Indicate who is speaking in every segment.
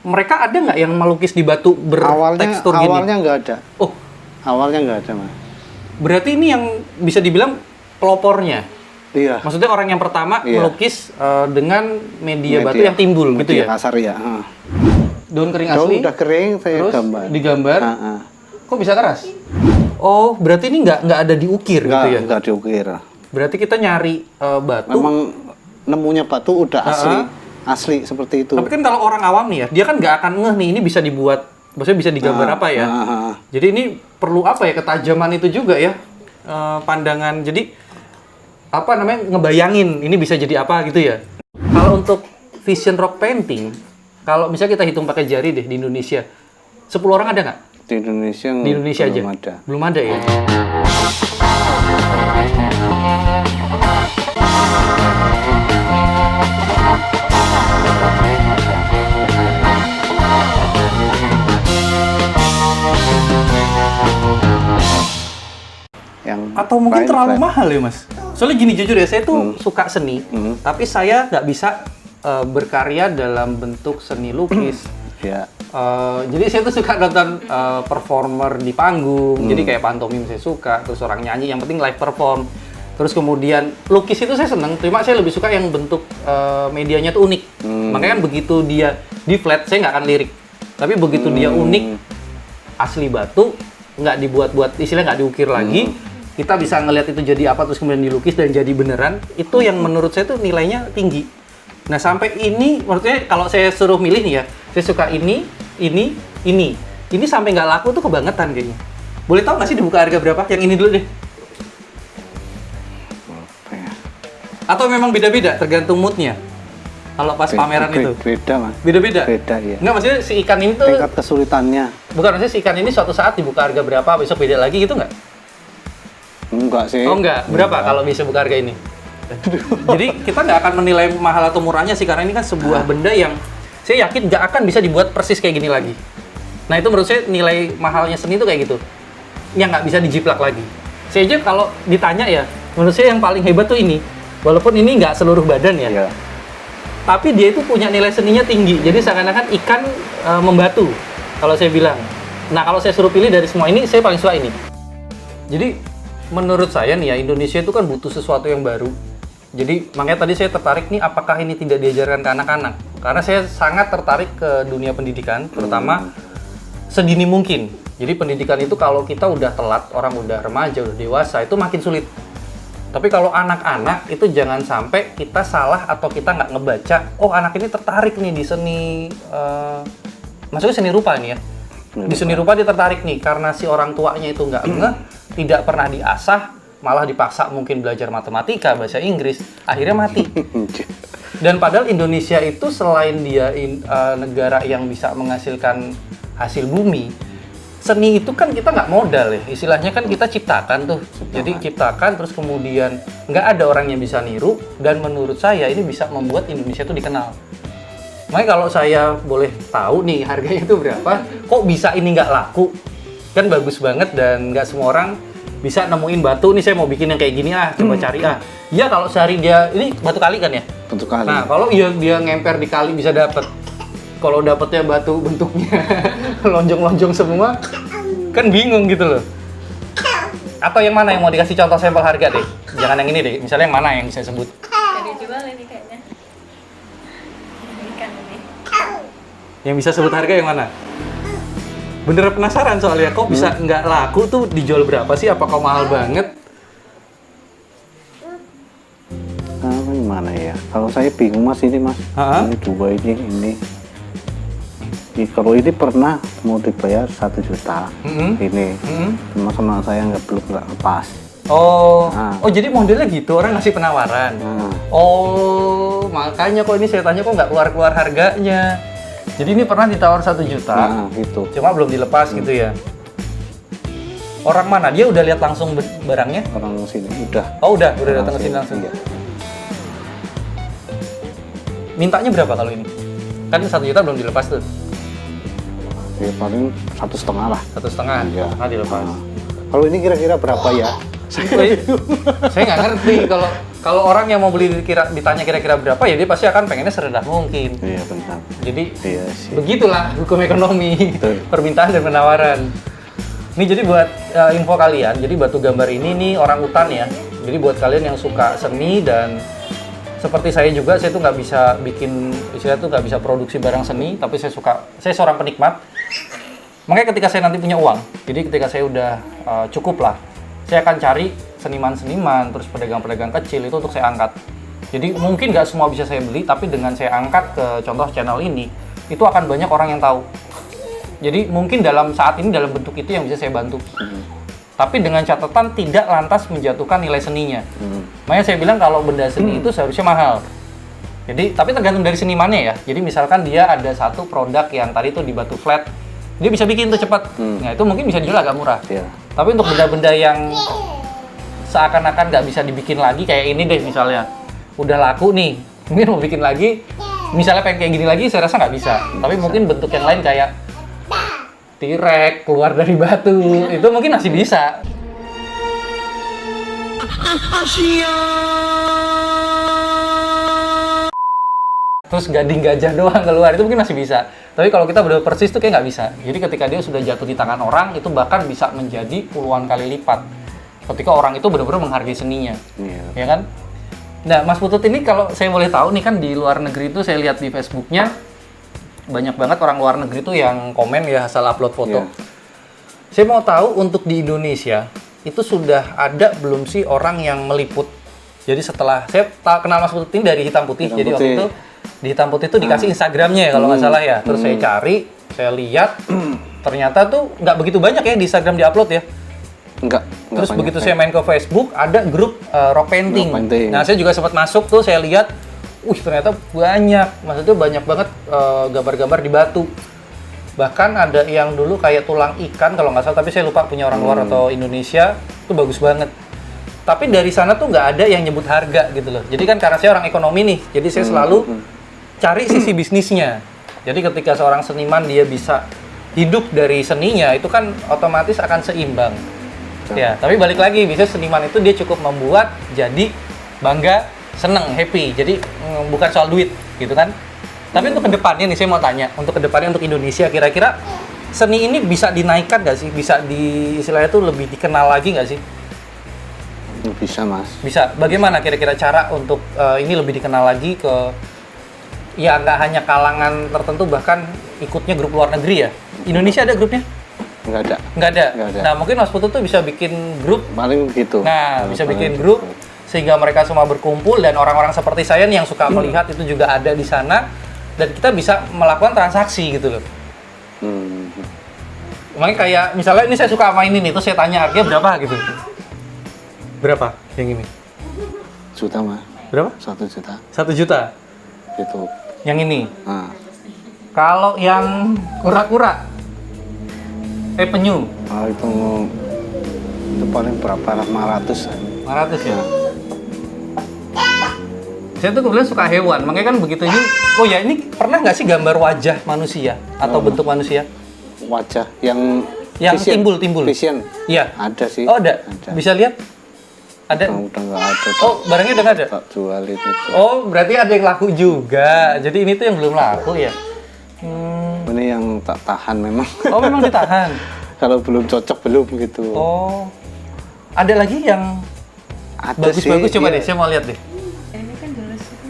Speaker 1: mereka ada nggak yang melukis di batu bertekstur gini?
Speaker 2: Awalnya nggak ada.
Speaker 1: Oh,
Speaker 2: awalnya nggak ada, Mas.
Speaker 1: Berarti ini yang bisa dibilang pelopornya.
Speaker 2: Iya.
Speaker 1: Maksudnya orang yang pertama melukis dengan media batu yang timbul gitu ya?
Speaker 2: Kasar ya.
Speaker 1: Daun kering
Speaker 2: Daun
Speaker 1: asli.
Speaker 2: udah kering, saya
Speaker 1: terus
Speaker 2: gambar.
Speaker 1: Digambar. Kok bisa keras? Oh, berarti ini nggak ada diukir gitu ya?
Speaker 2: Nggak diukir.
Speaker 1: Berarti kita nyari batu.
Speaker 2: Memang nemunya batu udah asli seperti itu.
Speaker 1: Tapi kan kalau orang awam nih ya, dia kan nggak akan ngeh nih ini bisa dibuat, maksudnya bisa digambar apa ya? Jadi ini perlu apa ya, ketajaman itu juga ya, pandangan. Jadi apa namanya, ngebayangin ini bisa jadi apa gitu ya. Kalau untuk vision rock painting, kalau misalnya kita hitung pakai jari deh di Indonesia, 10 orang ada nggak?
Speaker 2: Di Indonesia
Speaker 1: belum
Speaker 2: aja.
Speaker 1: Belum ada ya? Atau mungkin terlalu mahal ya, Mas? Soalnya gini, jujur ya, saya tuh suka seni, tapi saya nggak bisa berkarya dalam bentuk seni lukis. Jadi saya tuh suka nonton performer di panggung, jadi kayak pantomim saya suka, terus orang nyanyi, yang penting live perform. Terus kemudian lukis itu saya seneng, cuma saya lebih suka yang bentuk medianya tuh unik. Makanya kan begitu dia di flat, saya nggak akan lirik. Tapi begitu dia unik, asli batu, nggak dibuat-buat, istilahnya nggak diukir lagi, kita bisa ngelihat itu jadi apa, terus kemudian dilukis dan jadi beneran, itu yang menurut saya tuh nilainya tinggi. Nah sampai ini, maksudnya kalau saya suruh milih nih ya, saya suka ini sampai nggak laku tuh kebangetan kayaknya. Boleh tahu nggak sih dibuka harga berapa? Yang ini dulu deh. Atau memang beda-beda, tergantung moodnya? Kalau pas pameran itu?
Speaker 2: Beda, Mas.
Speaker 1: Beda-beda?
Speaker 2: Beda, ya.
Speaker 1: Nggak, maksudnya si ikan ini tuh...
Speaker 2: tingkat kesulitannya.
Speaker 1: Bukan, maksudnya si ikan ini suatu saat dibuka harga berapa, besok beda lagi gitu nggak?
Speaker 2: Enggak sih.
Speaker 1: Oh enggak? Berapa kalau bisa buka harga ini? Jadi kita nggak akan menilai mahal atau murahnya sih, karena ini kan sebuah benda yang saya yakin nggak akan bisa dibuat persis kayak gini lagi. Nah itu menurut saya nilai mahalnya seni itu kayak gitu. Yang nggak bisa dijiplak lagi. Saya aja kalau ditanya ya, menurut saya yang paling hebat tuh ini. Walaupun ini nggak seluruh badan ya.
Speaker 2: Iya.
Speaker 1: Tapi dia itu punya nilai seninya tinggi. Jadi seakan-akan ikan membatu, kalau saya bilang. Nah kalau saya suruh pilih dari semua ini, saya paling suka ini. Jadi menurut saya nih ya, Indonesia itu kan butuh sesuatu yang baru. Jadi makanya tadi saya tertarik nih, apakah ini tidak diajarkan ke anak-anak? Karena saya sangat tertarik ke dunia pendidikan, terutama sedini mungkin. Jadi pendidikan itu kalau kita udah telat, orang udah remaja, udah dewasa, itu makin sulit. Tapi kalau anak-anak itu jangan sampai kita salah atau kita nggak ngebaca, oh anak ini tertarik nih di seni, maksudnya seni rupa nih ya. Di seni rupa dia tertarik nih, karena si orang tuanya itu nggak ngeh, tidak pernah diasah, malah dipaksa mungkin belajar matematika, bahasa Inggris, akhirnya mati. Dan padahal Indonesia itu selain dia negara yang bisa menghasilkan hasil bumi, seni itu kan kita nggak modal ya, istilahnya kan kita ciptakan tuh. Jadi ciptakan, terus kemudian nggak ada orang yang bisa niru, dan menurut saya ini bisa membuat Indonesia itu dikenal. Makanya kalau saya boleh tahu nih harganya itu berapa, kok bisa ini nggak laku, kan bagus banget dan nggak semua orang bisa nemuin batu nih, saya mau bikin yang kayak gini coba cari Iya kalau sehari dia, ini batu kali kan ya?
Speaker 2: Batu kali.
Speaker 1: Nah kalau dia ngemper di kali bisa dapet. Kalau dapetnya batu bentuknya lonjong-lonjong semua, kan bingung gitu loh. Atau yang mana yang mau dikasih contoh sampel harga deh? Jangan yang ini deh, misalnya yang mana yang bisa sebut?
Speaker 3: Jadi jual ini kayaknya. Ikan ini.
Speaker 1: Yang bisa sebut harga yang mana? Bener penasaran soalnya, kok bisa nggak laku tuh, dijual berapa sih? Apa kok mahal banget?
Speaker 2: Gimana ya? Kalau saya bingung Mas ini Mas. Ini dua ini. Kalau ini pernah mau dibayar 1 juta. Ini. Sama saya belum lepas.
Speaker 1: Oh, jadi modelnya gitu, orang ngasih penawaran. Oh, makanya kok ini saya tanya kok nggak keluar harganya. Jadi ini pernah ditawar 1 juta,
Speaker 2: gitu.
Speaker 1: Cuma belum dilepas gitu ya. Orang mana? Dia udah lihat langsung barangnya?
Speaker 2: Orang sini udah.
Speaker 1: Oh udah datang ke sini langsung.
Speaker 2: Iya.
Speaker 1: Mintanya berapa kalau ini? Kan 1 juta belum dilepas tuh.
Speaker 2: Ya paling 1,5 lah.
Speaker 1: 1,5.
Speaker 2: Iya.
Speaker 1: Dilepas.
Speaker 2: Kalau ini kira-kira berapa ya?
Speaker 1: Saya nggak ngerti kalau orang yang mau beli ditanya kira-kira berapa ya dia pasti akan pengennya serendah mungkin.
Speaker 2: Iya benar.
Speaker 1: Jadi
Speaker 2: Iya sih.
Speaker 1: begitulah hukum ekonomi,
Speaker 2: Betul.
Speaker 1: permintaan dan penawaran. Ini jadi buat info kalian, jadi batu gambar ini nih orang utan ya. Jadi buat kalian yang suka seni dan seperti saya juga, saya tuh nggak bisa bikin, istilahnya tuh nggak bisa produksi barang seni, tapi saya seorang penikmat. Makanya ketika saya nanti punya uang, jadi ketika saya udah cukup lah, saya akan cari seniman-seniman, terus pedagang-pedagang kecil itu untuk saya angkat. Jadi mungkin nggak semua bisa saya beli, tapi dengan saya angkat ke contoh channel ini, itu akan banyak orang yang tahu. Jadi mungkin dalam saat ini dalam bentuk itu yang bisa saya bantu. Tapi dengan catatan tidak lantas menjatuhkan nilai seninya. Makanya saya bilang kalau benda seni itu seharusnya mahal. Jadi, tapi tergantung dari senimannya ya. Jadi misalkan dia ada satu produk yang tadi tuh di batu flat, dia bisa bikin tuh cepat. Nah itu mungkin bisa dijual agak murah.
Speaker 2: Iya.
Speaker 1: Tapi untuk benda-benda yang seakan-akan nggak bisa dibikin lagi, kayak ini deh misalnya, udah laku nih, mungkin mau bikin lagi, misalnya pengen kayak gini lagi, saya rasa nggak bisa. Tapi mungkin bentuk yang lain kayak T-Rex keluar dari batu, itu mungkin masih bisa. Terus gading gajah doang keluar, itu mungkin masih bisa. Tapi kalau kita benar persis itu kayak nggak bisa. Jadi ketika dia sudah jatuh di tangan orang, itu bahkan bisa menjadi puluhan kali lipat. Ketika orang itu benar-benar menghargai seninya.
Speaker 2: Iya.
Speaker 1: Ya kan? Nah, Mas Putut ini kalau saya boleh tahu nih kan di luar negeri itu saya lihat di Facebooknya banyak banget orang luar negeri tuh yang komen ya asal upload foto.
Speaker 2: Iya.
Speaker 1: Saya mau tahu untuk di Indonesia itu sudah ada belum sih orang yang meliput? Jadi setelah saya kenal Mas Putut ini dari Hitam Putih.
Speaker 2: Hitam
Speaker 1: Jadi
Speaker 2: Putih.
Speaker 1: waktu itu di Hitam Putih itu dikasih Instagramnya ya kalau nggak salah ya. Terus saya cari, saya lihat ternyata tuh nggak begitu banyak ya di Instagram diupload ya.
Speaker 2: Enggak
Speaker 1: Terus
Speaker 2: banyak.
Speaker 1: begitu saya main ke Facebook, ada grup rock painting.
Speaker 2: Rock painting.
Speaker 1: Nah, saya juga sempat masuk tuh, saya lihat, ternyata banyak. Maksudnya banyak banget gambar-gambar di batu. Bahkan ada yang dulu kayak tulang ikan, kalau nggak salah, tapi saya lupa punya orang luar atau Indonesia, itu bagus banget. Tapi dari sana tuh nggak ada yang nyebut harga gitu loh. Jadi kan karena saya orang ekonomi nih, jadi saya selalu cari sisi bisnisnya. Jadi ketika seorang seniman dia bisa hidup dari seninya, itu kan otomatis akan seimbang. Ya, tapi balik lagi, bisa seniman itu dia cukup membuat jadi bangga, seneng, happy. Jadi bukan soal duit, gitu kan? Tapi untuk kedepannya nih, saya mau tanya, untuk kedepannya untuk Indonesia, kira-kira seni ini bisa dinaikkan nggak sih? Bisa istilahnya tuh lebih dikenal lagi nggak sih?
Speaker 2: Bisa, Mas.
Speaker 1: Bisa. Bagaimana kira-kira cara untuk ini lebih dikenal lagi ke, ya nggak hanya kalangan tertentu, bahkan ikutnya grup luar negeri ya? Indonesia ada grupnya?
Speaker 2: Nggak ada.
Speaker 1: Nggak ada.
Speaker 2: Nggak ada.
Speaker 1: Nah, mungkin Mas Putut tuh bisa bikin grup.
Speaker 2: Paling gitu.
Speaker 1: Nah, bisa
Speaker 2: Paling
Speaker 1: bikin
Speaker 2: gitu.
Speaker 1: grup sehingga mereka semua berkumpul dan orang-orang seperti saya nih yang suka melihat itu juga ada di sana dan kita bisa melakukan transaksi gitu loh. Makanya kayak misalnya ini saya suka sama ini nih, terus saya tanya harganya berapa gitu. Berapa yang ini?
Speaker 2: Juta, Mas.
Speaker 1: Berapa?
Speaker 2: 1 juta.
Speaker 1: 1 juta.
Speaker 2: Itu.
Speaker 1: Yang ini.
Speaker 2: Nah,
Speaker 1: Kalau yang kura-kura, penyu,
Speaker 2: itu paling berapa? 500.
Speaker 1: 500 ya. Saya tuh kebetulan suka hewan, makanya kan begitu ini. Oh ya, ini pernah nggak sih gambar wajah manusia atau bentuk manusia?
Speaker 2: Wajah yang vision.
Speaker 1: timbul.
Speaker 2: Vision.
Speaker 1: Iya.
Speaker 2: Ada sih.
Speaker 1: Oh ada. Bisa lihat? Ada.
Speaker 2: Nah, udah nggak ada.
Speaker 1: Oh barangnya udah nggak ada.
Speaker 2: Tak jual itu.
Speaker 1: Oh berarti ada yang laku juga. Jadi ini tuh yang belum laku ya.
Speaker 2: Ini yang tak tahan memang.
Speaker 1: Oh memang ditahan.
Speaker 2: Kalau belum cocok belum gitu.
Speaker 1: Oh. Ada lagi yang
Speaker 2: Ada
Speaker 1: bagus-bagus,
Speaker 2: sih,
Speaker 1: coba
Speaker 2: iya.
Speaker 1: deh. Saya mau lihat deh.
Speaker 3: Ini kan jelas itu.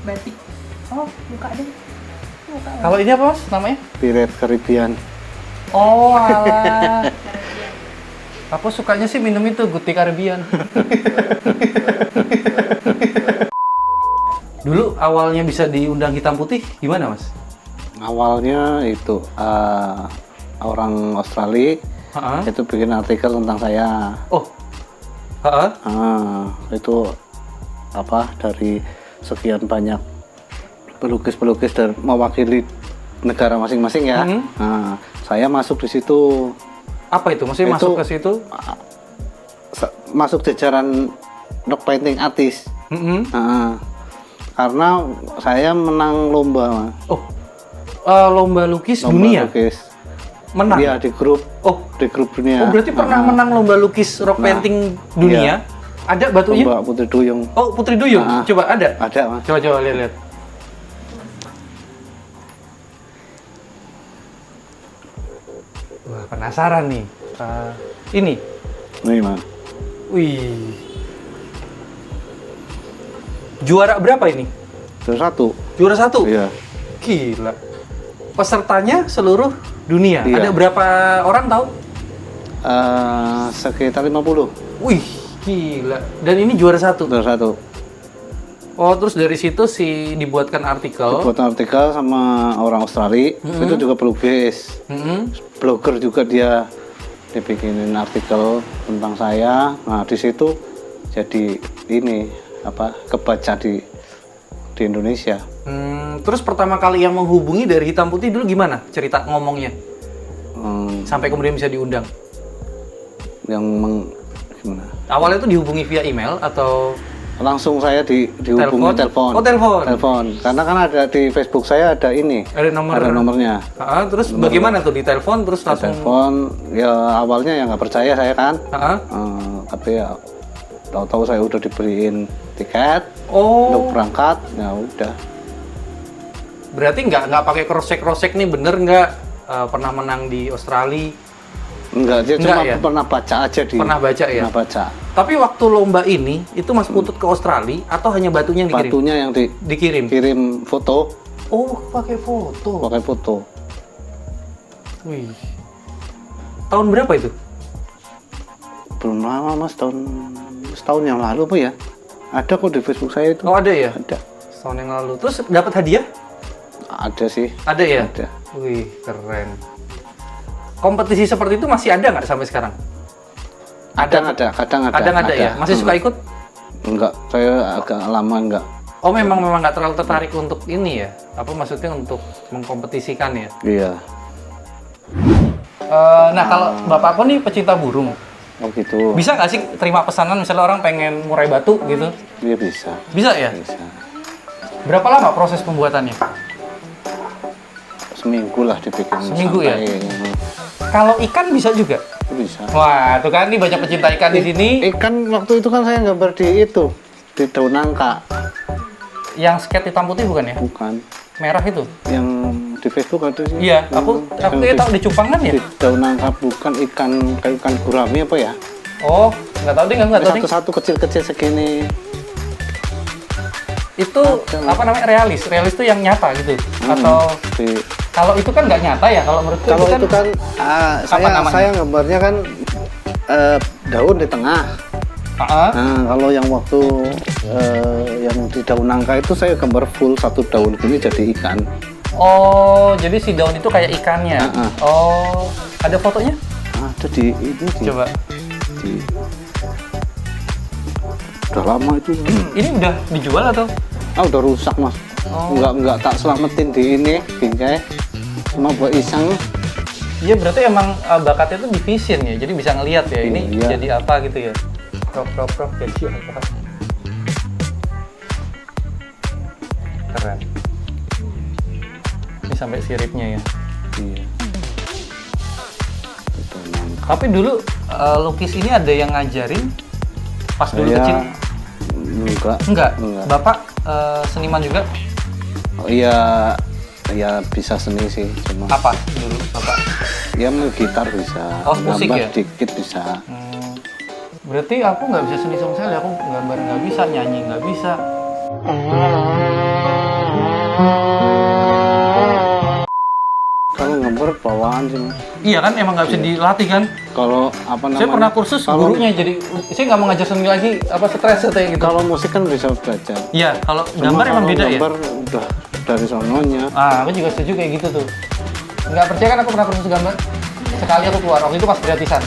Speaker 3: Batik. Oh, buka deh. Buka.
Speaker 1: Kalau ini apa mas namanya?
Speaker 2: Pirate Caribbean.
Speaker 1: Oh alah. Aku sukanya sih minum itu Guti Caribbean. Dulu awalnya bisa diundang Hitam Putih gimana mas?
Speaker 2: Awalnya itu orang Australia itu bikin artikel tentang saya.
Speaker 1: Oh,
Speaker 2: Itu apa dari sekian banyak pelukis-pelukis dan mewakili negara masing-masing ya. Nah, saya masuk di situ.
Speaker 1: apa itu? Maksudnya
Speaker 2: Itu-
Speaker 1: masuk ke situ?
Speaker 2: Masuk jajaran rock painting artis. Karena saya menang lomba, Mas.
Speaker 1: Oh, lomba lukis
Speaker 2: Lomba
Speaker 1: dunia.
Speaker 2: lukis.
Speaker 1: Menang?
Speaker 2: Iya, di grup dunia.
Speaker 1: Oh, berarti pernah menang lomba lukis rock painting dunia?
Speaker 2: Iya.
Speaker 1: Ada batunya?
Speaker 2: Mbak Putri Duyung.
Speaker 1: Oh, Putri Duyung. Coba ada?
Speaker 2: Ada, Mas.
Speaker 1: Coba lihat. Wah, penasaran nih. Ini.
Speaker 2: Nih, Mas.
Speaker 1: Wih. Juara berapa ini?
Speaker 2: Juara 1.
Speaker 1: Juara 1?
Speaker 2: Iya.
Speaker 1: Gila. Pesertanya seluruh dunia.
Speaker 2: Iya.
Speaker 1: Ada berapa orang tahu?
Speaker 2: Sekitar 50.
Speaker 1: Wih, gila. Dan ini juara 1.
Speaker 2: Juara 1.
Speaker 1: Oh, terus dari situ dibuatkan artikel.
Speaker 2: Buat artikel sama orang Australia, itu juga pelukis. Blogger juga dia dibikinin artikel tentang saya. Nah, di situ jadi ini kebaca di Indonesia.
Speaker 1: Terus pertama kali yang menghubungi dari Hitam Putih dulu gimana cerita ngomongnya? Sampai kemudian bisa diundang.
Speaker 2: Gimana?
Speaker 1: Awalnya itu dihubungi via email atau
Speaker 2: Langsung saya dihubungi telepon.
Speaker 1: Oh, telepon.
Speaker 2: Telepon. Karena kan ada di Facebook saya ada ini.
Speaker 1: Ada nomor.
Speaker 2: Ada nomornya.
Speaker 1: Terus bagaimana tuh di telepon terus langsung?
Speaker 2: Telepon ya awalnya ya nggak percaya saya kan. Tapi ya tahu-tahu saya udah diberiin tiket untuk berangkat. Ya udah.
Speaker 1: Berarti nggak pakai cross-check nih, bener nggak pernah menang di Australia?
Speaker 2: Enggak, dia cuma
Speaker 1: ya?
Speaker 2: pernah baca aja di.
Speaker 1: Pernah baca ya?
Speaker 2: Pernah baca.
Speaker 1: Tapi waktu lomba ini itu Mas Putut ke Australia atau hanya batunya yang dikirim?
Speaker 2: Batunya yang
Speaker 1: dikirim.
Speaker 2: Kirim foto.
Speaker 1: Oh, pakai foto.
Speaker 2: Pakai foto.
Speaker 1: Wih. Tahun berapa itu?
Speaker 2: Belum lama Mas, setahun yang lalu apa ya? Ada kok di Facebook saya itu.
Speaker 1: Oh, ada ya?
Speaker 2: Ada.
Speaker 1: Setahun yang lalu. Terus dapat hadiah?
Speaker 2: Ada sih.
Speaker 1: Ada ya?
Speaker 2: Ada.
Speaker 1: Wih, keren. Kompetisi seperti itu masih ada nggak sampai sekarang?
Speaker 2: Kadang ada
Speaker 1: ya? Masih suka ikut?
Speaker 2: Enggak, saya agak lama enggak.
Speaker 1: Oh, memang nggak terlalu tertarik untuk ini ya? Apa maksudnya untuk mengkompetisikan ya?
Speaker 2: Iya.
Speaker 1: Nah, kalau Bapak aku nih pecinta burung.
Speaker 2: Oh gitu.
Speaker 1: Bisa nggak sih terima pesanan misalnya orang pengen murai batu gitu?
Speaker 2: Iya bisa.
Speaker 1: Bisa ya?
Speaker 2: Bisa.
Speaker 1: Berapa lama proses pembuatannya?
Speaker 2: Seminggu lah dibikin.
Speaker 1: Seminggu ya? Kalau ikan bisa juga?
Speaker 2: Bisa.
Speaker 1: Wah, tuh kan nih banyak pecinta ikan di sini.
Speaker 2: Ikan waktu itu kan saya gambar di daun nangka.
Speaker 1: Yang skate hitam putih bukan ya?
Speaker 2: Bukan.
Speaker 1: Merah itu?
Speaker 2: Yang di Facebook ada sih.
Speaker 1: Iya, aku tahu di Cupangan ya?
Speaker 2: Di daun nangka bukan kayak ikan gurami apa ya?
Speaker 1: Oh, nggak tahu deh, nggak tahu deh.
Speaker 2: Satu-satu kecil-kecil segini.
Speaker 1: Itu apa namanya, realis itu yang nyata gitu? Atau kalau itu kan nggak nyata ya? Kalau menurutku
Speaker 2: kalau itu kan saya gambarnya kan daun di tengah. Nah, kalau yang waktu yang di daun nangka itu saya gambar full satu daun gini jadi ikan.
Speaker 1: Oh, jadi si daun itu kayak ikannya. Oh, ada fotonya?
Speaker 2: Ada di ini.
Speaker 1: Coba.
Speaker 2: Udah lama itu.
Speaker 1: Ini udah dijual atau?
Speaker 2: Udah rusak Mas. Enggak tak selamatin di ini bingkai. Cuma buat iseng.
Speaker 1: Iya, berarti emang bakatnya itu di vision ya. Jadi bisa ngelihat ya ini jadi apa gitu ya. Prop jadi apa. Keren. Ini sampai siripnya ya.
Speaker 2: Iya.
Speaker 1: Tapi dulu lukis ini ada yang ngajarin pas dulu
Speaker 2: saya
Speaker 1: kecil? Enggak. Bapak seniman juga?
Speaker 2: Oh iya, ya bisa seni sih. Cuma
Speaker 1: apa dulu Bapak?
Speaker 2: Ya main gitar bisa.
Speaker 1: Oh, musik
Speaker 2: gambar
Speaker 1: ya?
Speaker 2: dikit bisa.
Speaker 1: Berarti aku nggak bisa seni sama sekali. Aku gambar nggak bisa, nyanyi nggak bisa.
Speaker 2: Kalau gambar bawaan sih.
Speaker 1: Iya kan, emang nggak bisa dilatih kan?
Speaker 2: Kalau apa namanya?
Speaker 1: Saya pernah kursus gurunya, jadi saya nggak mau ngajar seni lagi, stres kayak gitu.
Speaker 2: Kalau musik kan bisa belajar.
Speaker 1: Iya, kalau gambar emang beda ya?
Speaker 2: Gambar udah dari sononya.
Speaker 1: Aku juga setuju kayak gitu tuh. Nggak percaya kan aku pernah kursus gambar? Sekali aku keluar, waktu itu pas gratisan.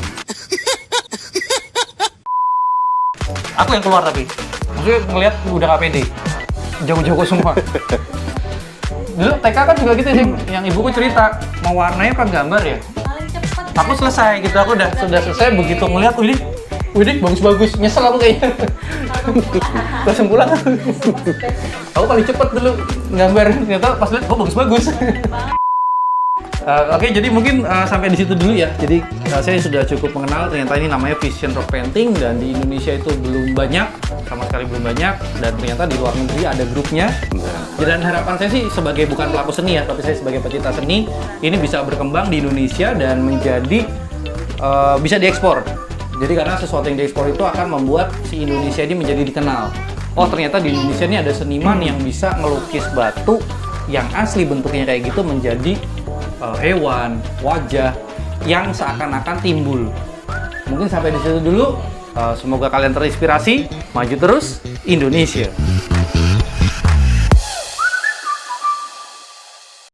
Speaker 1: Aku yang keluar tapi. Maksudnya ngeliat udah nggak pede. Jago-jago semua. Dulu TK kan juga gitu sih, yang ibuku cerita, mau warnanya kan gambar ya. Aku selesai gitu, aku sudah selesai, begitu ngeliat, wih bagus-bagus, nyesel aku kayaknya. Langsung pulang. Aku paling cepet dulu gambar, ternyata pas lihat, bagus-bagus. Oke, jadi mungkin sampai di situ dulu ya. Jadi saya sudah cukup mengenal ternyata ini namanya Vision Rock Painting dan di Indonesia itu belum banyak, sama sekali belum banyak, dan ternyata di luar negeri ada grupnya. Dan harapan saya sih sebagai bukan pelaku seni ya, tapi saya sebagai pecinta seni ini bisa berkembang di Indonesia dan menjadi bisa diekspor. Jadi karena sesuatu yang diekspor itu akan membuat si Indonesia ini menjadi dikenal. Oh ternyata di Indonesia ini ada seniman yang bisa ngelukis batu yang asli bentuknya kayak gitu menjadi hewan, wajah yang seakan-akan timbul. Mungkin sampai di situ dulu. Semoga kalian terinspirasi. Maju terus Indonesia.